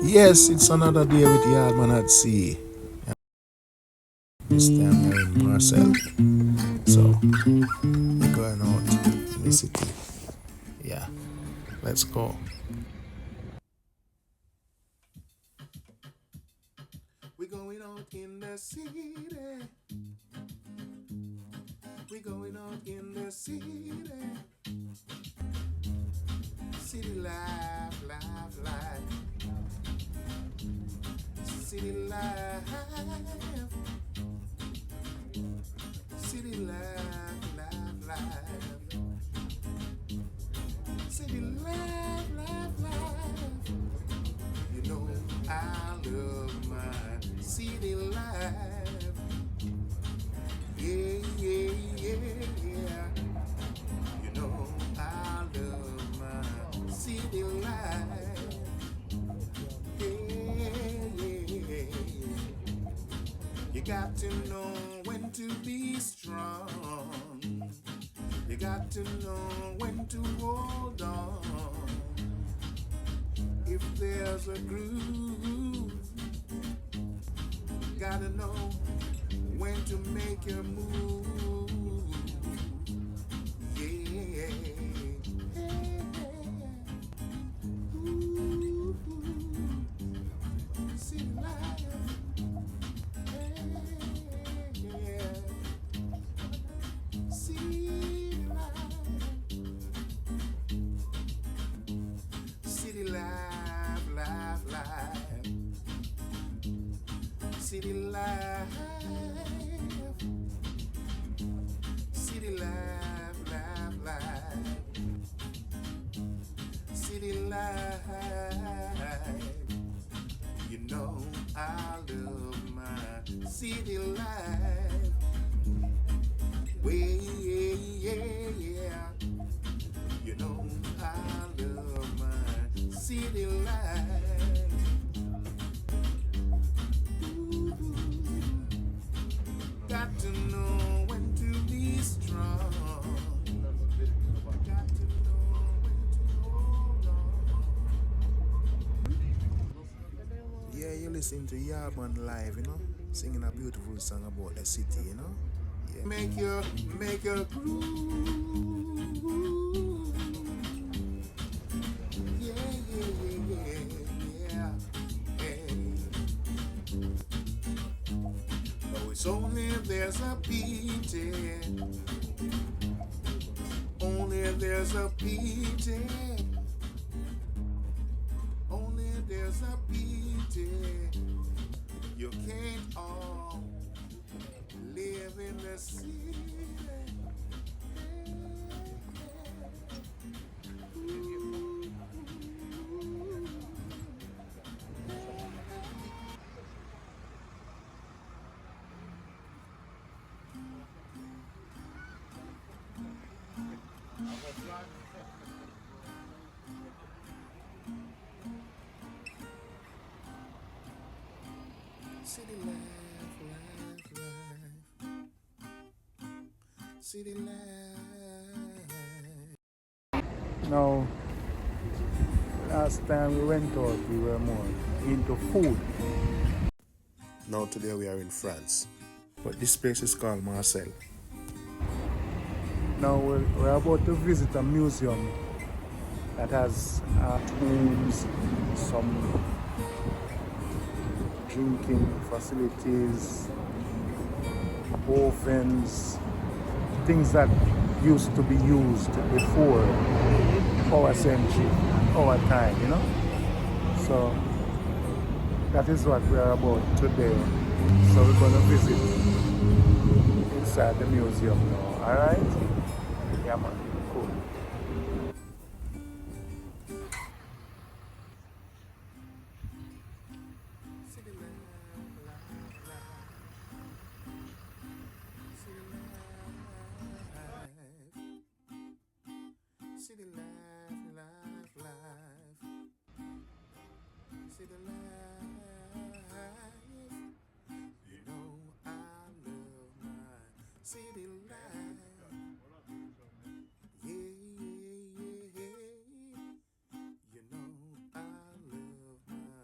Yes, it's another day with Yaadman at sea. This time we're in Marseille. So, we're going out in the city. Yeah, let's go. We're going out in the city. We're going out in the city. City life, life, life. City life. City life, life, life. City life, life, life. You know I love my city life. Yeah, yeah, yeah, yeah. You know I love my city life. Yeah, yeah, yeah. You got to know when to be strong. You got to know when to hold on. If there's a groove, gotta know when to make your move. Yeah. Ooh, city life. Yeah. City life. City life, life, life. City life. City life, life, life. City life. You know I love my city life. Way, yeah, yeah. You know I love my city life. Ooh, got to know when to be strong. Got to know when to hold on. Yeah, you listen to Yaadman live, singing a beautiful song about the city. Yeah. Make a groove. Yeah, yeah, yeah, yeah, yeah. Hey. Oh, it's only if there's a beating. Only if there's a beating. Only if there's a beating. You can't all live in the city. City life, life, life. City life. Now, last time we went out, we were more into food. Now today we are in France, but this place is called Marseille. Now we're about to visit a museum that has tombs, some drinking facilities, ovens, things that used to be used before our century, our time. So that is what we are about today. So we're going to visit inside the museum now. Alright? Yeah, man. Cool. City life, life, life. City life. You know I love my city life. Yeah, yeah, yeah. You know I love my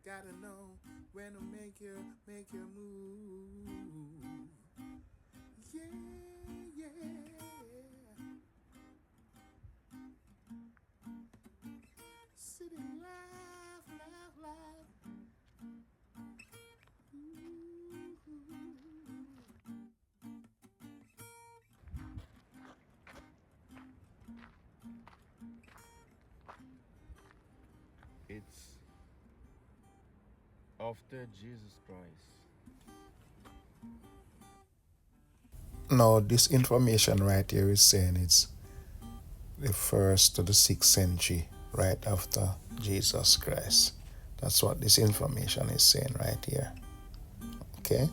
Gotta know when to make your move. Yeah, yeah. City life, life, life. It's after Jesus Christ. Now, this information right here is saying it's the first to the 6th century, right after Jesus Christ. That's what this information is saying right here. Okay?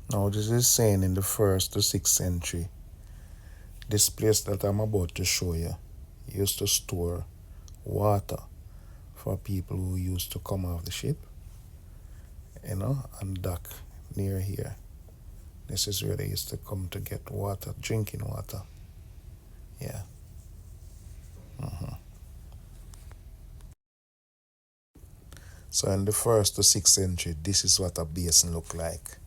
Now, this is saying in the 1st to 6th century, this place that I'm about to show you used to store water for people who used to come off the ship, and dock near here. This is where they used to come to get water, drinking water. Yeah. So in the 1st to 6th century, this is what a basin looked like.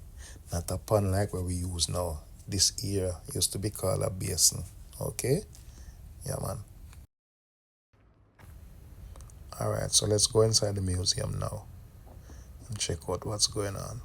Not a pond like what we use now. This area used to be called a basin. Okay? Yeah, man. Alright, so let's go inside the museum now and check out what's going on.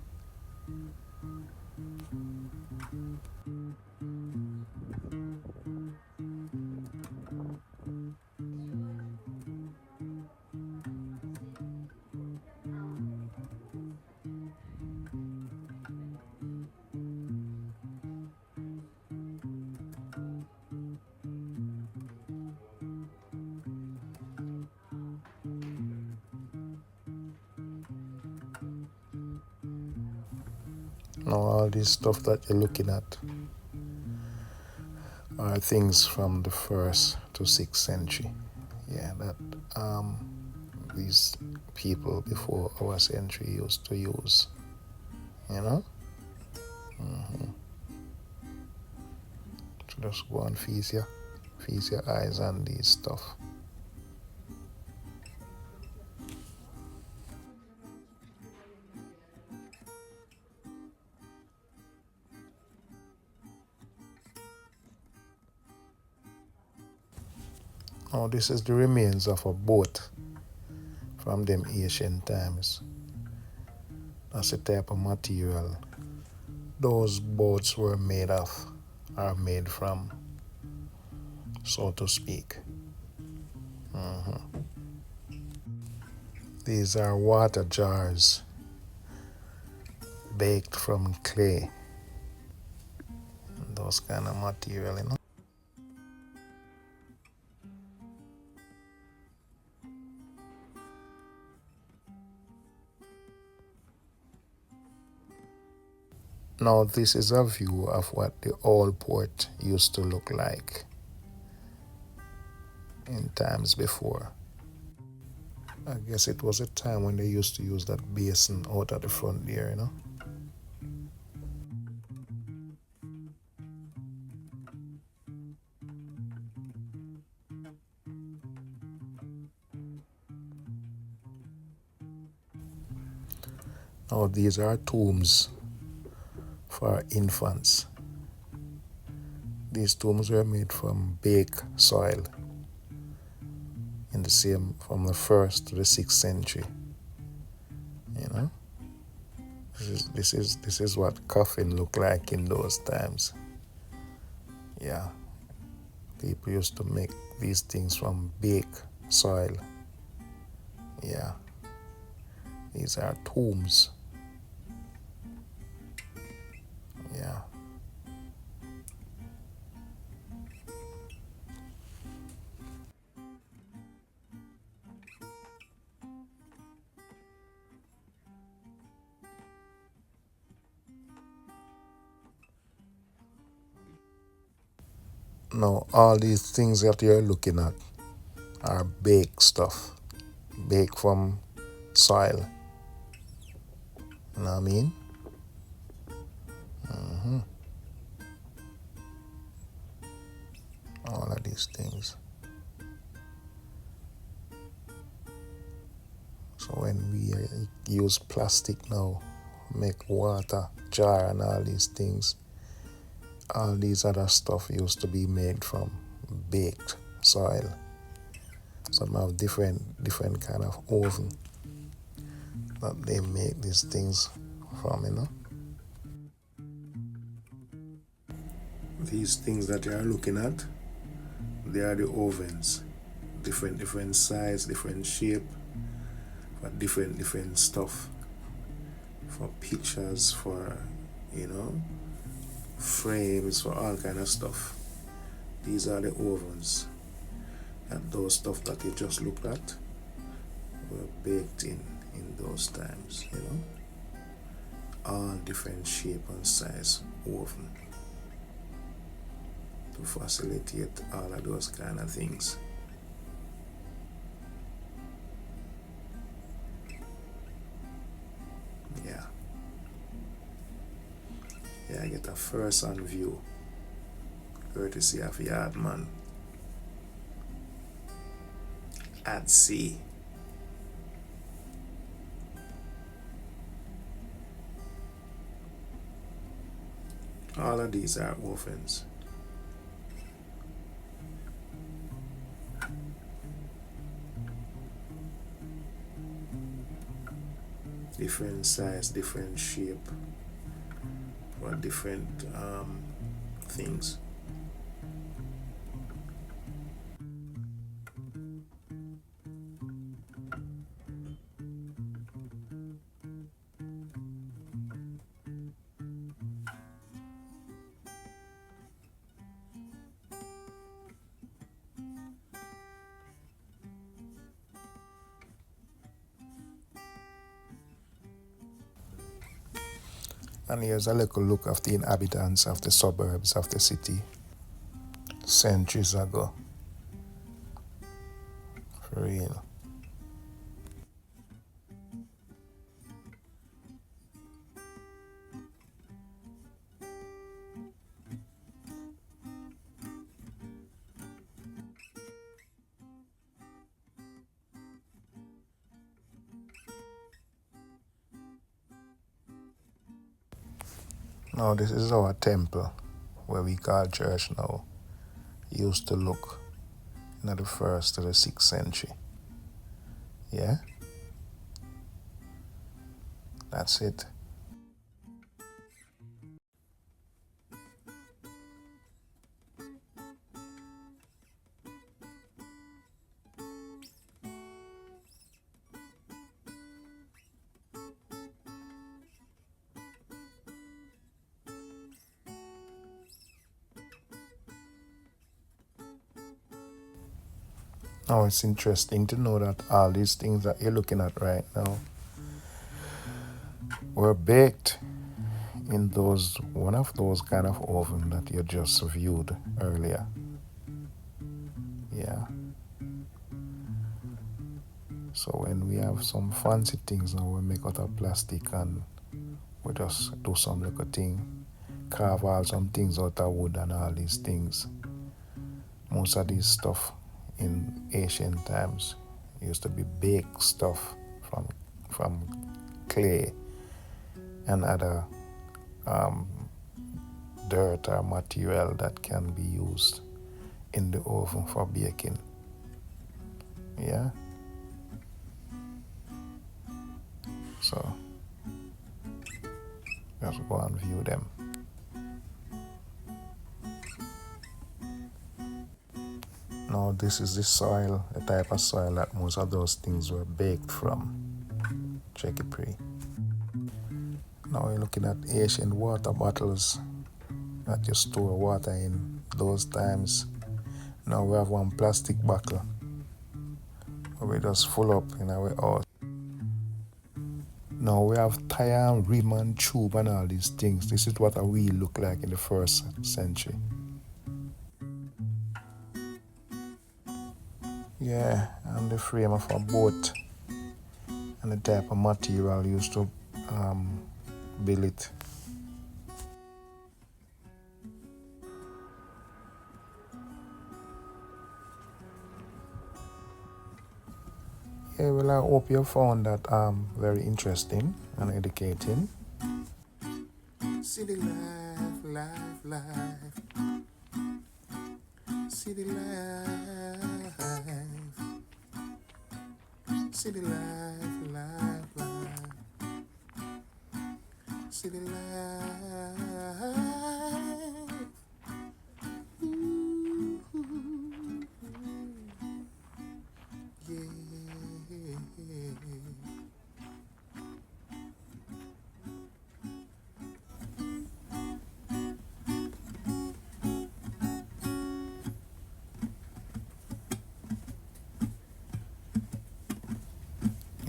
Now, all this stuff that you're looking at are things from the 1st to 6th century. Yeah, that these people before our century used to use. You know? So just go and feast your eyes on these stuff. Now, this is the remains of a boat from them ancient times. That's the type of material those boats were made of, are made from, so to speak. These are water jars baked from clay, those kind of material. Now, this is a view of what the old port used to look like in times before. I guess it was a time when they used to use that basin out at the front there. Now, these are tombs for infants. These tombs were made from baked soil from the 1st to the 6th century. This is what coffin looked like in those times. Yeah. People used to make these things from baked soil. Yeah. These are tombs. Yeah. Now, all these things that you're looking at are baked stuff, baked from soil. You know what I mean? All of these things. So when we use plastic now, make water, jar and all these things, all these other stuff used to be made from baked soil. Some have different kind of oven that they make these things from, you know. These things that you are looking at, they are the ovens. Different size, different shape, for different stuff. For pictures, for frames, for all kind of stuff. These are the ovens. And those stuff that you just looked at were baked in those times, all different shape and size oven to facilitate all of those kind of things. Yeah, I get a first-hand view courtesy of Yaadman at sea. All of these are ovens. Different size, different shape, for different things. And here's a little look of the inhabitants of the suburbs of the city centuries ago. For real. Now this is our temple, where we call church now. It used to look in the 1st to the 6th century. Yeah? That's it. Now it's interesting to know that all these things that you're looking at right now were baked in one of those kind of oven that you just viewed earlier. Yeah. So when we have some fancy things now, we make out of plastic and we just do some little thing, carve out some things out of wood and all these things. Most of these stuff in ancient times used to be baked stuff from clay and other dirt or material that can be used in the oven for baking. Yeah. So just go and view them. Now this is the soil, the type of soil that most of those things were baked from. Check it pre. Now you're looking at ancient water bottles that you store water in those times. Now we have one plastic bottle where we just full up in our house. Now we have tire and rim and tube and all these things. This is what a wheel looked like in the 1st century. Yeah, and the frame of a boat and the type of material used to build it. Yeah, well, I hope you found that very interesting and educating. City life, life, life. City life. City life, life, life. City life. Ooh, yeah.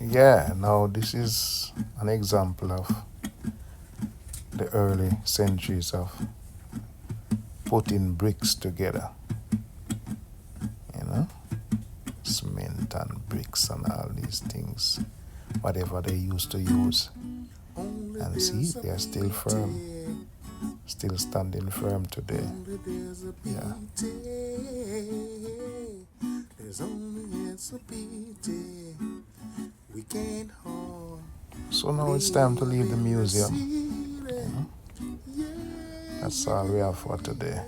Yeah, now this is an example of the early centuries of putting bricks together, you know, cement and bricks and all these things, whatever they used to use. And see, they are still firm, still standing firm today. Yeah. So now it's time to leave the museum. You know? That's all we have for today.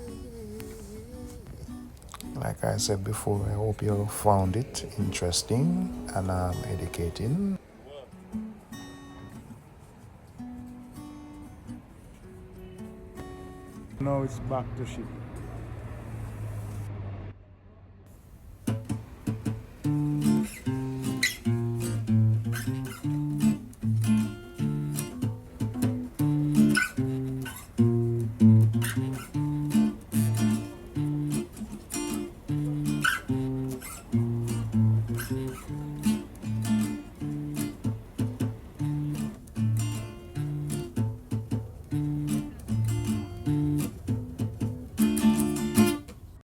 Like I said before, I hope you found it interesting and educating. Now it's back to ship.